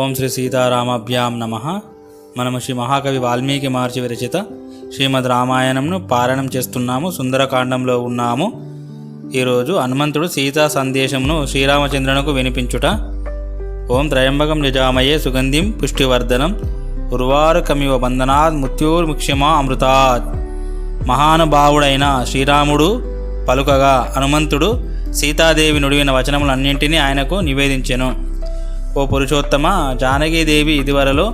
ఓం శ్రీ సీతారామాభ్యాం నమః. మనము శ్రీ మహాకవి వాల్మీకి మహర్షి విరచిత శ్రీమద్ రామాయణంను పారాయణం చేస్తున్నాము. సుందరకాండంలో ఉన్నాము. ఈరోజు హనుమంతుడు సీతా సందేశమును శ్రీరామచంద్రునకు వినిపించుట. ఓం త్రయంబకం యజామయే సుగంధిం పుష్టివర్ధనం ఉర్వారుకమివ బంధనాత్ మృత్యుర్ముక్ష్యమా అమృతాత్. మహానుభావుడైన శ్రీరాముడు పలుకగా హనుమంతుడు సీతాదేవి నుడివిన వచనములన్నింటినీ ఆయనకు నివేదించెను. ఓ పురుషోత్తమ, జానకీదేవి ఇదివరలో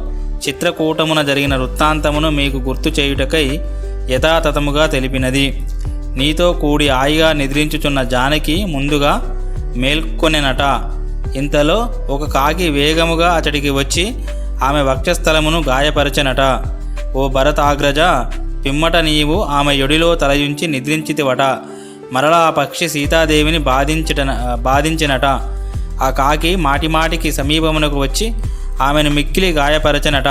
చిత్రకూటమున జరిగిన వృత్తాంతమును మీకు గుర్తు చేయుటకై యథాతథముగా తెలిపినది. నీతో కూడి హాయిగా నిద్రించుచున్న జానకి ముందుగా మేల్కొనెనట. ఇంతలో ఒక కాకి వేగముగా అతడికి వచ్చి ఆమె వక్షస్థలమును గాయపరచెనట. ఓ భరతాగ్రజ, పిమ్మట నీవు ఆమె యొడిలో తలయుంచి నిద్రించితివట. మరలా ఆ పక్షి సీతాదేవిని బాధించినట. ఆ కాకి మాటిమాటికి సమీపమునకు వచ్చి ఆమెను మిక్కిలి గాయపరచనట.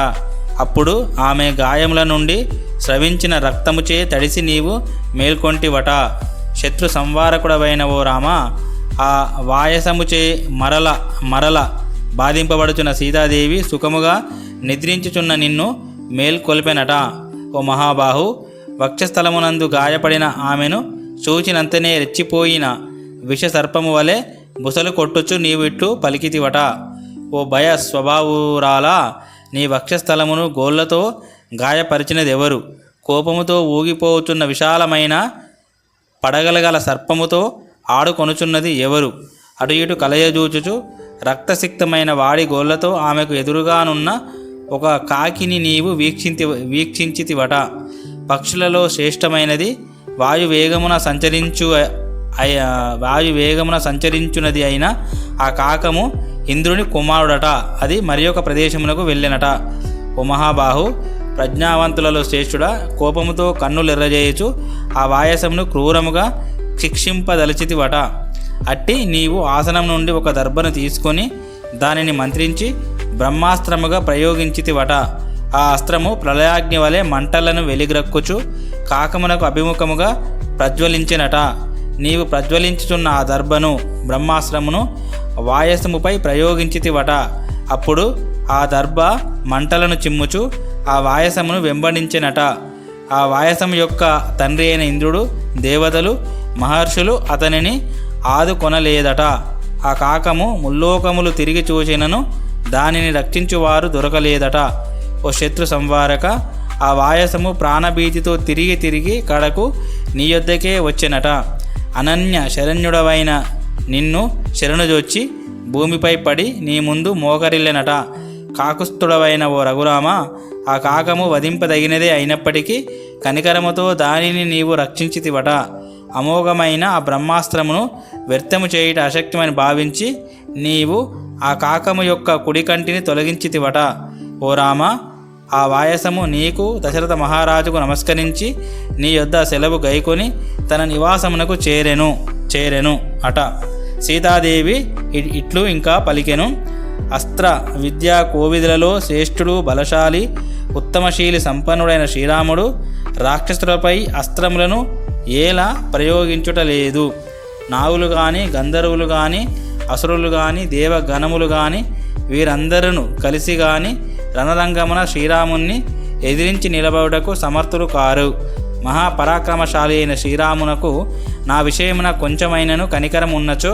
అప్పుడు ఆమె గాయముల నుండి స్రవించిన రక్తముచే తడిసి నీవు మేల్కొంటివట. శత్రు సంవారకుడవైన ఓ రామ, ఆ వాయసముచే మరల బాధింపబడుచున్న సీతాదేవి సుఖముగా నిద్రించుచున్న నిన్ను మేల్కొల్పెనట. ఓ మహాబాహు, వక్షస్థలమునందు గాయపడిన ఆమెను చూచినంతనే రెచ్చిపోయిన విషసర్పము వలె బుసలు కొట్టుచు నీవిట్లు పలికితివట. ఓ భయ స్వభావురాలా, నీ వక్షస్థలమును గోళ్లతో గాయపరిచినదెవరు? కోపముతో ఊగిపోతున్న విశాలమైన పడగలగల సర్పముతో ఆడుకొనుచున్నది ఎవరు? అటు ఇటు కలయజూచుచు రక్తసిక్తమైన వాడి గోళ్లతో ఆమెకు ఎదురుగానున్న ఒక కాకిని నీవు వీక్షించితివట. పక్షులలో శ్రేష్టమైనది వాయువేగమున సంచరించున్నది అయిన ఆ కాకము ఇంద్రుని కుమారుడట. అది మరి ఒక ప్రదేశమునకు వెళ్ళెనట. ఓ మహాబాహు, ప్రజ్ఞావంతులలో శ్రేష్ఠుడా, కోపముతో కన్నులెర్రజేయుచు ఆ వాయసమును క్రూరముగా శిక్షింపదలచితివట. అట్టి నీవు ఆసనం నుండి ఒక దర్భను తీసుకొని దానిని మంత్రించి బ్రహ్మాస్త్రముగా ప్రయోగించితివట. ఆ అస్త్రము ప్రళయాగ్ని వలె మంటలను వెలిగ్రక్కుచు కాకమునకు అభిముఖముగా ప్రజ్వలించినట. నీవు ప్రజ్వలించుచున్న ఆ దర్భను బ్రహ్మాస్త్రమును వాయసముపై ప్రయోగించితివట. అప్పుడు ఆ దర్భ మంటలను చిమ్ముచు ఆ వాయసమును వెంబడించినట. ఆ వాయసము యొక్క తండ్రి అయిన ఇంద్రుడు, దేవతలు, మహర్షులు అతనిని ఆదుకొనలేదట. ఆ కాకము ముల్లోకములు తిరిగి చూచినను దానిని రక్షించువారు దొరకలేదట. ఓ శత్రు సంవారక, ఆ వాయసము ప్రాణభీతితో తిరిగి కడకు నీ యొద్దకే వచ్చెనట. అనన్య శరణ్యుడవైన నిన్ను శరణుజొచ్చి భూమిపై పడి నీ ముందు మోకరిల్లెనట. కాకుస్థుడవైన ఓ రఘురామ, ఆ కాకము వధింపదగినదే అయినప్పటికీ కనికరముతో దానిని నీవు రక్షించితివట. అమోఘమైన ఆ బ్రహ్మాస్త్రమును వ్యర్థము చేయుట అశక్యమని భావించి నీవు ఆ కాకము యొక్క కుడి కంటిని తొలగించితివట. ఓ రామ, ఆ వాయసము నీకు దశరథ మహారాజుకు నమస్కరించి నీ యొద్ద సెలవు గైకొని తన నివాసమునకు చేరెను అట. సీతాదేవి ఇట్లు ఇంకా పలికెను. అస్త్ర విద్యా కోవిదులలో శ్రేష్ఠుడు, బలశాలి, ఉత్తమశీలి సంపన్నుడైన శ్రీరాముడు రాక్షసులపై అస్త్రములను ఏలా ప్రయోగించుటలేదు. నాగులు కానీ, గంధర్వులు కానీ, అసురులు కానీ, దేవగణములు కానీ వీరందరూ కలిసి కానీ రణరంగమున శ్రీరాముణ్ణి ఎదిరించి నిలబడుటకు సమర్థులు కారు. మహాపరాక్రమశాలి అయిన శ్రీరామునకు నా విషయమున కొంచెమైనను కనికరం ఉన్నచో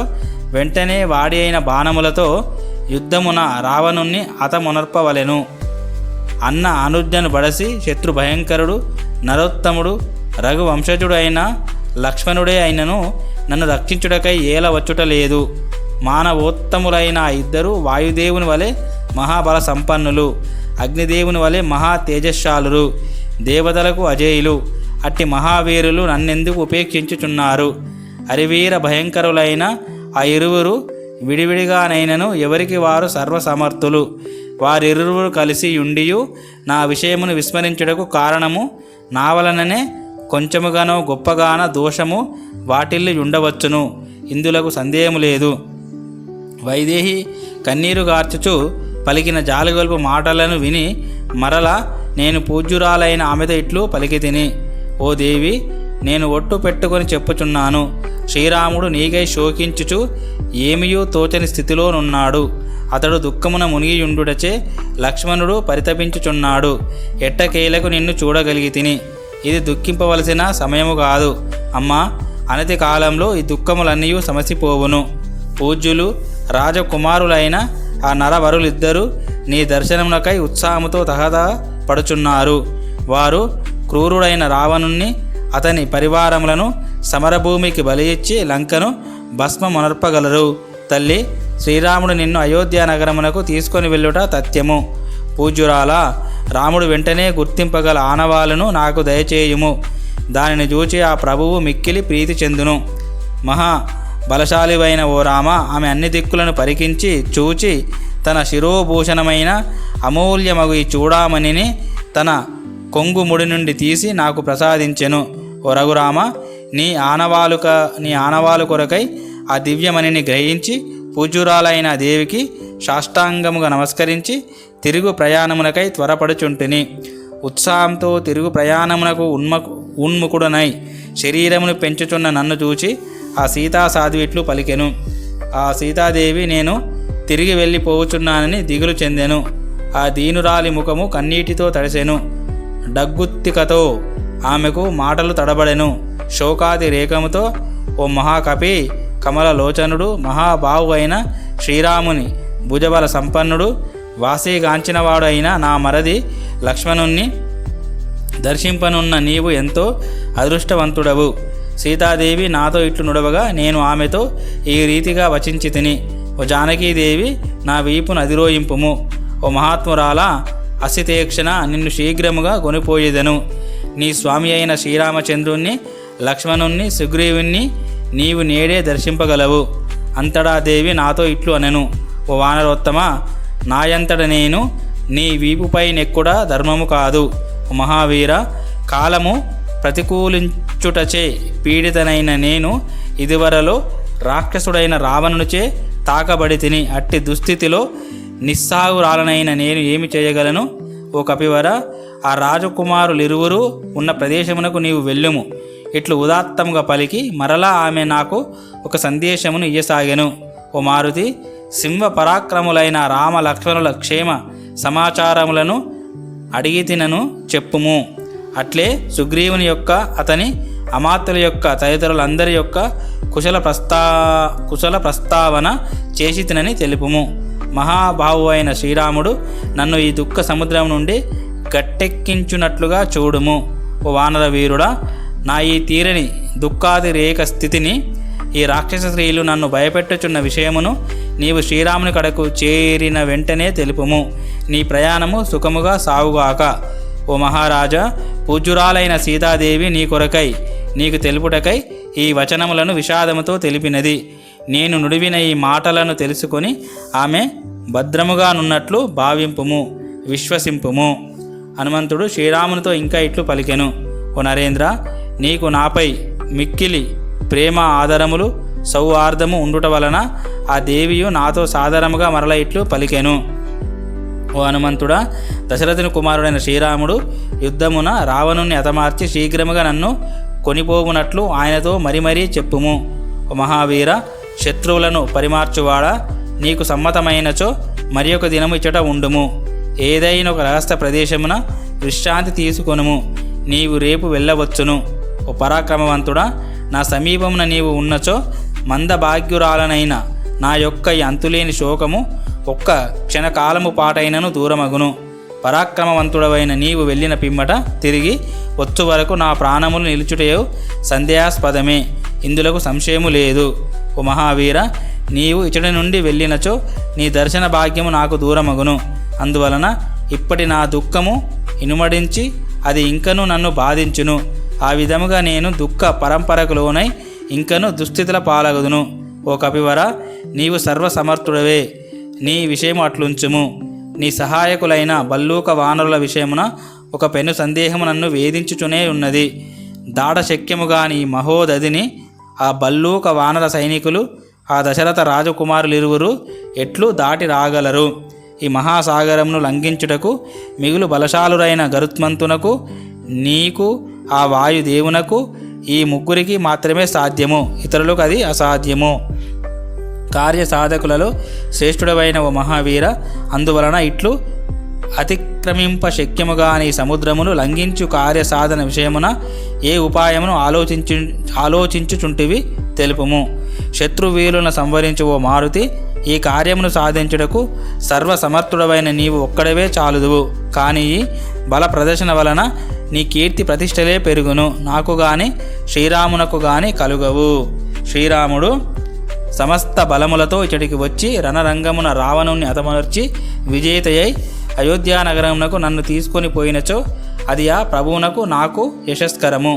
వెంటనే వాడి అయిన బాణములతో యుద్ధమున రావణుణ్ణి హతమునర్పవలెను అన్న అనుజ్ఞను బడసి శత్రు భయంకరుడు, నరోత్తముడు, రఘువంశజుడు అయిన లక్ష్మణుడే అయినను నన్ను రక్షించుటకై ఏల వచ్చుటలేదు. మానవోత్తములైన ఇద్దరు వాయుదేవుని వలె మహాబల సంపన్నులు, అగ్నిదేవుని వలె మహా తేజశాలురు, దేవతలకు అజేయులు. అట్టి మహావీరులు నన్నెందుకు ఉపేక్షించుచున్నారు? అరివీర భయంకరులైన ఆ ఇరువురు విడివిడిగానైనను ఎవరికి వారు సర్వసమర్థులు. వారిరువురు కలిసి ఉండియు నా విషయమును విస్మరించుటకు కారణము నా వలననే కొంచెముగానో గొప్పగాన దోషము వాటిల్లి ఉండవచ్చును. ఇందులకు సందేహము లేదు. వైదేహి కన్నీరు గార్చుచు పలికిన జాలిగొల్పు మాటలను విని మరల నేను పూజ్యురాలైన ఆమెతో ఇట్లు పలికి తిని, ఓ దేవి, నేను ఒట్టు పెట్టుకొని చెప్పుచున్నాను, శ్రీరాముడు నీకై శోకించుచు ఏమియూ తోచని స్థితిలోనున్నాడు. అతడు దుఃఖమున మునిగియుండుటచే లక్ష్మణుడు పరితపించుచున్నాడు. ఎట్టకేలకు నిన్ను చూడగలిగి తిని. ఇది దుఃఖింపవలసిన సమయము కాదు అమ్మా. అనతి కాలంలో ఈ దుఃఖములన్నీ సమసిపోవును. పూజ్యులు రాజకుమారులైన ఆ నరవరులిద్దరూ నీ దర్శనమునకై ఉత్సాహముతో తహత పడుచున్నారు. వారు క్రూరుడైన రావణుణ్ణి అతని పరివారములను సమరభూమికి బలి ఇచ్చి లంకను భస్మమునర్పగలరు. తల్లి, శ్రీరాముడు నిన్ను అయోధ్య నగరమునకు తీసుకొని వెళ్ళుట తథ్యము. పూజ్యురాలా, రాముడు వెంటనే గుర్తింపగల ఆనవాలను నాకు దయచేయుము. దానిని చూచి ఆ ప్రభువు మిక్కిలి ప్రీతి చెందును. మహా బలశాలివైన ఓ రామ, ఆమె అన్ని దిక్కులను పరికించి చూచి తన శిరోభూషణమైన అమూల్యమగు ఈ చూడామణిని తన కొంగు ముడి నుండి తీసి నాకు ప్రసాదించెను. ఓ రఘురామ, నీ ఆనవాలు కొరకై ఆ దివ్యమణిని గ్రహించి పూజ్యురాలైన దేవికి సాష్టాంగముగా నమస్కరించి తిరుగు ప్రయాణమునకై త్వరపడుచుంటిని. ఉత్సాహంతో తిరుగు ప్రయాణమునకు ఉన్ముఖుడనై శరీరమును పెంచుచున్న నన్ను చూచి ఆ సీతా సాధ్విట్లు పలికెను. ఆ సీతాదేవి నేను తిరిగి వెళ్ళిపోవచ్చున్నానని దిగులు చెందెను. ఆ దీనురాలి ముఖము కన్నీటితో తడిసెను. డగ్గుత్తికతో ఆమెకు మాటలు తడబడెను. శోకాది రేఖముతో, ఓ మహాకపి, కమలలోచనుడు, మహాబాహు అయిన శ్రీరాముని భుజబల సంపన్నుడు, వాసీగాంచినవాడు అయిన నా మరది లక్ష్మణుణ్ణి దర్శింపనున్న నీవు ఎంతో అదృష్టవంతుడవు. సీతాదేవి నాతో ఇట్లు నుడవగా నేను ఆమెతో ఈ రీతిగా వచించి తిని. ఓ జానకీదేవి, నా వీపును అధిరోయింపుము. ఓ మహాత్మురాలా, అసితేక్షణ నిన్ను శీఘ్రముగా కొనిపోయేదను. నీ స్వామి అయిన శ్రీరామచంద్రుణ్ణి, లక్ష్మణుణ్ణి, సుగ్రీవుణ్ణి నీవు నేడే దర్శింపగలవు. అంతటా దేవి నాతో ఇట్లు అనెను. ఓ వానరోత్తమ, నాయంతట నేను నీ వీపుపై నెక్కుడా ధర్మము కాదు. ఓ మహావీర, కాలము ప్రతికూలించుటచే పీడితనైన నేను ఇదివరలో రాక్షసుడైన రావణునిచే తాకబడి తిని. అట్టి దుస్థితిలో నిస్సాగురాలనైన నేను ఏమి చేయగలను? ఓ కపివర, ఆ రాజకుమారులిరువురు ఉన్న ప్రదేశమునకు నీవు వెళ్ళుము. ఇట్లు ఉదాత్తముగా పలికి మరలా ఆమె నాకు ఒక సందేశమును ఇయ్యసాగెను. ఓ మారుతి, సింహ పరాక్రములైన రామ లక్ష్మణుల క్షేమ సమాచారములను అడిగితినను చెప్పుము. అట్లే సుగ్రీవుని యొక్క, అతని అమాత్యుల యొక్క, తదితరులందరి యొక్క కుశల ప్రస్తావన చేసి తినని తెలుపుము. మహాబాహు అయిన శ్రీరాముడు నన్ను ఈ దుఃఖ సముద్రం నుండి గట్టెక్కించున్నట్లుగా చూడుము. ఓ వానర వీరుడా, నా ఈ తీరని దుఃఖాది రేఖ స్థితిని, ఈ రాక్షస స్త్రీలు నన్ను భయపెట్టుచున్న విషయమును నీవు శ్రీరాముని కడకు చేరిన వెంటనే తెలుపుము. నీ ప్రయాణము సుఖముగా సాగుగాక. ఓ మహారాజా, పూజ్యురాలైన సీతాదేవి నీ కొరకై నీకు తెలుపుటకై ఈ వచనములను విషాదముతో తెలిపినది. నేను నుడివిన ఈ మాటలను తెలుసుకొని ఆమె భద్రముగానున్నట్లు భావింపుము, విశ్వసింపుము. హనుమంతుడు శ్రీరామునితో ఇంకా ఇట్లు పలికెను. ఓ నరేంద్ర, నీకు నాపై మిక్కిలి ప్రేమ ఆదరములు సౌహార్దము ఉండుట వలన ఆ దేవియు నాతో సాదరముగా మరల ఇట్లు పలికెను. ఓ హనుమంతుడా, దశరథుని కుమారుడైన శ్రీరాముడు యుద్ధమున రావణుని హతమార్చి శీఘ్రముగా నన్ను కొనిపోవునట్లు ఆయనతో మరీ చెప్పుము. ఓ మహావీర, శత్రువులను పరిమార్చువాడా, నీకు సమ్మతమైనచో మరి ఒక దినము ఇచ్చట ఉండుము. ఏదైనా ఒక రహస్య ప్రదేశమున విశ్రాంతి తీసుకొనుము. నీవు రేపు వెళ్ళవచ్చును. ఓ పరాక్రమవంతుడా, నా సమీపమున నీవు ఉన్నచో మందభాగ్యురాలనైన నా యొక్క ఈ అంతులేని శోకము ఒక్క క్షణకాలము పాటైనను దూరమగును. పరాక్రమవంతుడవైన నీవు వెళ్ళిన పిమ్మట తిరిగి వచ్చు వరకు నా ప్రాణములు నిలుచుటయో సందేహాస్పదమే. ఇందులకు సంశయము లేదు. ఓ మహావీర, నీవు ఇచ్చటి నుండి వెళ్ళినచో నీ దర్శన భాగ్యము నాకు దూరమగును. అందువలన ఇప్పటి నా దుఃఖము ఇనుమడించి అది ఇంకను నన్ను బాధించును. ఆ విధముగా నేను దుఃఖ పరంపరకు లోనై ఇంకను దుస్థితుల పాలగుదును. ఓ కపివర, నీవు సర్వసమర్థుడవే. నీ విషయము అట్లుంచుము. నీ సహాయకులైన బల్లూక వానరుల విషయమున ఒక పెను సందేహము నన్ను వేధించుచునే ఉన్నది. దాడ శక్యముగాని మహోదధిని ఆ బల్లూక వానర సైనికులు ఆ దశరథ రాజకుమారులిరువురు ఎట్లు దాటి రాగలరు? ఈ మహాసాగరమును లంఘించుటకు మిగులు బలశాలురైన గరుత్మంతునకు, నీకు, ఆ వాయుదేవునకు, ఈ ముగ్గురికి మాత్రమే సాధ్యము. ఇతరులకు అది అసాధ్యము. కార్యసాధకులలో శ్రేష్ఠుడవైన ఓ మహావీర, అందువలన ఇట్లు అతిక్రమింప శక్యముగాని సముద్రమును లంఘించు కార్యసాధన విషయమున ఏ ఉపాయమును ఆలోచించుచుంటివి తెలుపుము. శత్రువీరులను సంవరించు ఓ మారుతి, ఈ కార్యమును సాధించుటకు సర్వసమర్థుడవైన నీవు ఒక్కడవే చాలుదువు. కానీ ఈ బల ప్రదర్శన వలన నీ కీర్తి ప్రతిష్టలే పెరుగును, నాకు గాని శ్రీరామునకు గాని కలుగవు. శ్రీరాముడు సమస్త బలములతో ఇచ్చటికి వచ్చి రణరంగమున రావణుని హతమర్చి విజేతయై అయోధ్యానగరమునకు నన్ను తీసుకొని పోయినచో అది ఆ ప్రభువునకు నాకు యశస్కరము.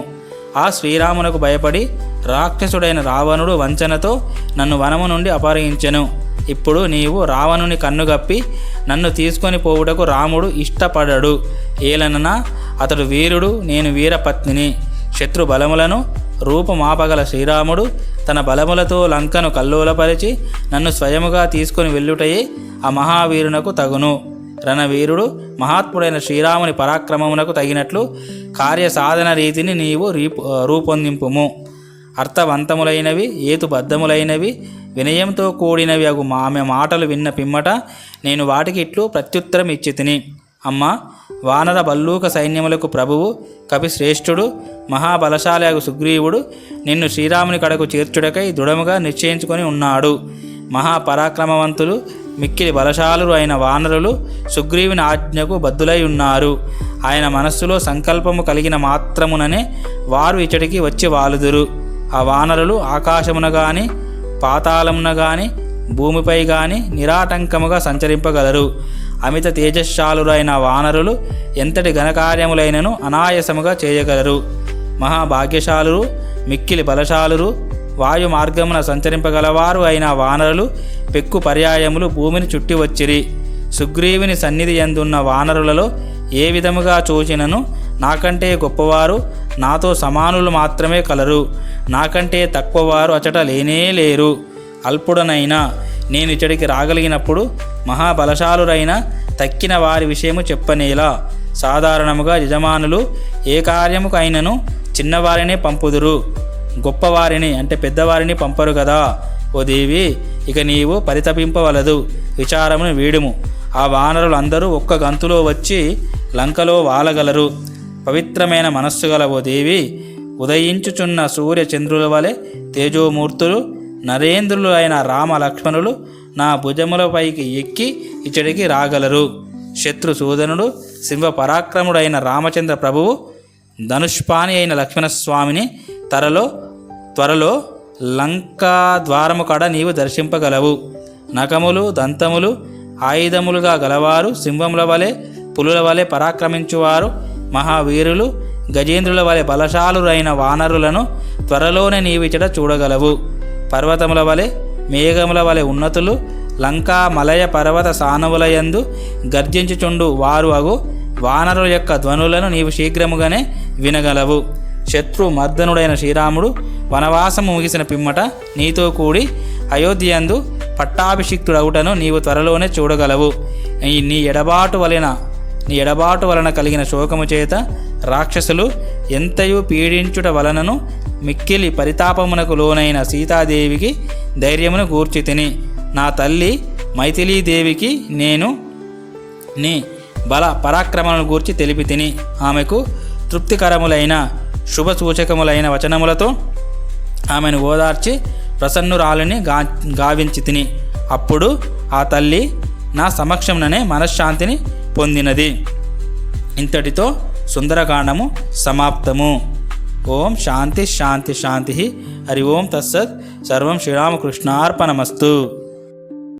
ఆ శ్రీరామునకు భయపడి రాక్షసుడైన రావణుడు వంచనతో నన్ను వనము నుండి అపహరించెను. ఇప్పుడు నీవు రావణుని కన్నుగప్పి నన్ను తీసుకొని పోవుటకు రాముడు ఇష్టపడడు. ఏలననా అతడు వీరుడు, నేను వీరపత్నిని. శత్రు బలములను రూపమాపగల శ్రీరాముడు తన బలములతో లంకను కల్లోలపరిచి నన్ను స్వయముగా తీసుకొని వెళ్ళుటయే ఆ మహావీరునకు తగును. రణవీరుడు మహాత్ముడైన శ్రీరాముని పరాక్రమమునకు తగినట్లు కార్యసాధన రీతిని నీవు రూపొందింపుము. అర్థవంతములైనవి, ఏతుబద్ధములైనవి, వినయంతో కూడినవి అగు ఆమె మాటలు విన్న పిమ్మట నేను వాటికి ఇట్లు ప్రత్యుత్తరం ఇచ్చి తిని. అమ్మ, వానర బల్లూక సైన్యములకు ప్రభువు కపిశ్రేష్ఠుడు మహాబలశాలి అగు సుగ్రీవుడు నిన్ను శ్రీరాముని కడకు చేర్చుడకై దృఢముగా నిశ్చయించుకొని ఉన్నాడు. మహాపరాక్రమవంతులు మిక్కిలి బలశాలురు అయిన వానరులు సుగ్రీవుని ఆజ్ఞకు బద్దులై ఉన్నారు. ఆయన మనస్సులో సంకల్పము కలిగిన మాత్రముననే వారు ఇచ్చటికి వచ్చి వాలుదురు. ఆ వానరులు ఆకాశమున గాని పాతాళమున గాని భూమిపై గాని నిరాటంకముగా సంచరింపగలరు. అమిత తేజశ్శాలురైన వానరులు ఎంతటి ఘనకార్యములైనను అనాయాసముగా చేయగలరు. మహాభాగ్యశాలురు, మిక్కిలి బలశాలురు, వాయు మార్గమున సంచరింపగలవారు అయిన వానరులు పెక్కు పర్యాయములు భూమిని చుట్టి వచ్చిరి. సుగ్రీవుని సన్నిధి యందున్న వానరులలో ఏ విధముగా చూచినను నాకంటే గొప్పవారు, నాతో సమానులు మాత్రమే కలరు. నాకంటే తక్కువవారు అచట లేనే లేరు. అల్పుడనైనా నేను ఇచ్చడికి రాగలిగినప్పుడు మహాబలశాలురైన తక్కిన వారి విషయము చెప్పనేలా. సాధారణముగా యజమానులు ఏ కార్యముకైనను చిన్నవారినే పంపుదురు, గొప్పవారిని అంటే పెద్దవారిని పంపరు కదా. ఓ దేవి, ఇక నీవు పరితపింపవలదు, విచారమును వీడుము. ఆ వానరులు అందరూ ఒక్క గంతులో వచ్చి లంకలో వాలగలరు. పవిత్రమైన మనస్సు గల ఓ దేవి, ఉదయించుచున్న సూర్య చంద్రుల వలె తేజోమూర్తులు నరేంద్రులు అయిన రామ లక్ష్మణులు నా భుజములపైకి ఎక్కి ఇచ్చడికి రాగలరు. శత్రు సూదనుడు సింహ పరాక్రముడైన రామచంద్ర ప్రభువు ధనుష్పాని అయిన లక్ష్మణస్వామిని త్వరలో లంకా ద్వారము కడ నీవు దర్శింపగలవు. నఖములు దంతములు ఆయుధములుగా గలవారు, సింహముల వలె పులుల వలె పరాక్రమించువారు, మహావీరులు గజేంద్రుల వలె బలశాలురైన వానరులను త్వరలోనే నీవిచట చూడగలవు. పర్వతముల వలె మేఘముల వలె ఉన్నతులు లంకా మలయ పర్వత సానువులయందు గర్జించుచుండు వారు అగు వానరుల యొక్క ధ్వనులను నీవు శీఘ్రముగానే వినగలవు. శత్రు మర్దనుడైన శ్రీరాముడు వనవాసము ముగిసిన పిమ్మట నీతో కూడి అయోధ్యందు పట్టాభిషిక్తుడవుటను నీవు త్వరలోనే చూడగలవు. నీ ఎడబాటు వలన కలిగిన శోకము చేత రాక్షసులు ఎంతయు పీడించుట వలనను మిక్కిలి పరితాపమునకు లోనైన సీతాదేవికి ధైర్యమును గూర్చి తిని. నా తల్లి మైథిలీదేవికి నేను నీ బల పరాక్రమలను గూర్చి తెలిపి తిని. ఆమెకు తృప్తికరములైన శుభసూచకములైన వచనములతో ఆమెను ఓదార్చి ప్రసన్నురాలని గావించి తిని. అప్పుడు ఆ తల్లి నా సమక్షంలోనే మనశ్శాంతిని పొందినది. ఇంతటితో సుందరకాండము సమాప్తము. ఓం శాంతి శాంతి శాంతి. హరి ఓం తత్సత్. సర్వం శ్రీరామకృష్ణార్పణమస్తు.